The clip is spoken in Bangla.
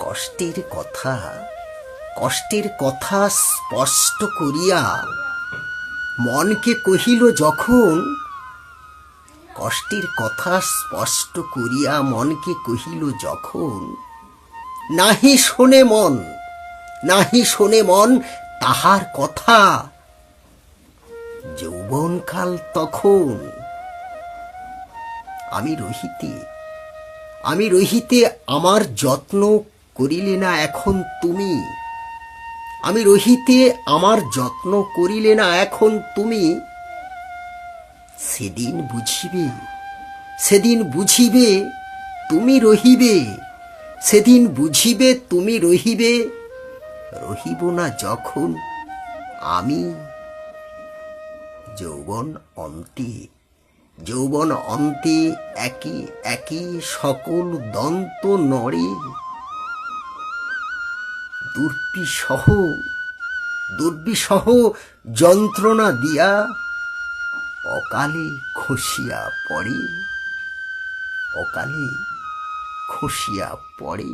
কষ্টের কথা কষ্টের কথা স্পষ্ট করিয়া মনকে কহিল যখন, কষ্টের কথা স্পষ্ট করিয়া মনকে কহিল যখন, নাহি শোনে মন, নাহি শোনে মন তাহার কথা। যৌবনকাল তখন আমি রহিতে আমার যত্ন করিলে না এখন তুমি, আমি রহিতে আমার যত্ন করিলে না এখন তুমি। সেদিন বুঝিবে, সেদিন বুঝিবে তুমি রহিবে, সেদিন বুঝিবে তুমি রহিবে, রহিব না যখন আমি। যৌবন অন্তে একে একে সকল দন্ত নড়ে, দুর্বিসহ যন্ত্রণা দিয়া অকালে খসিয়া পড়ে, অকালে খসিয়া পড়ে।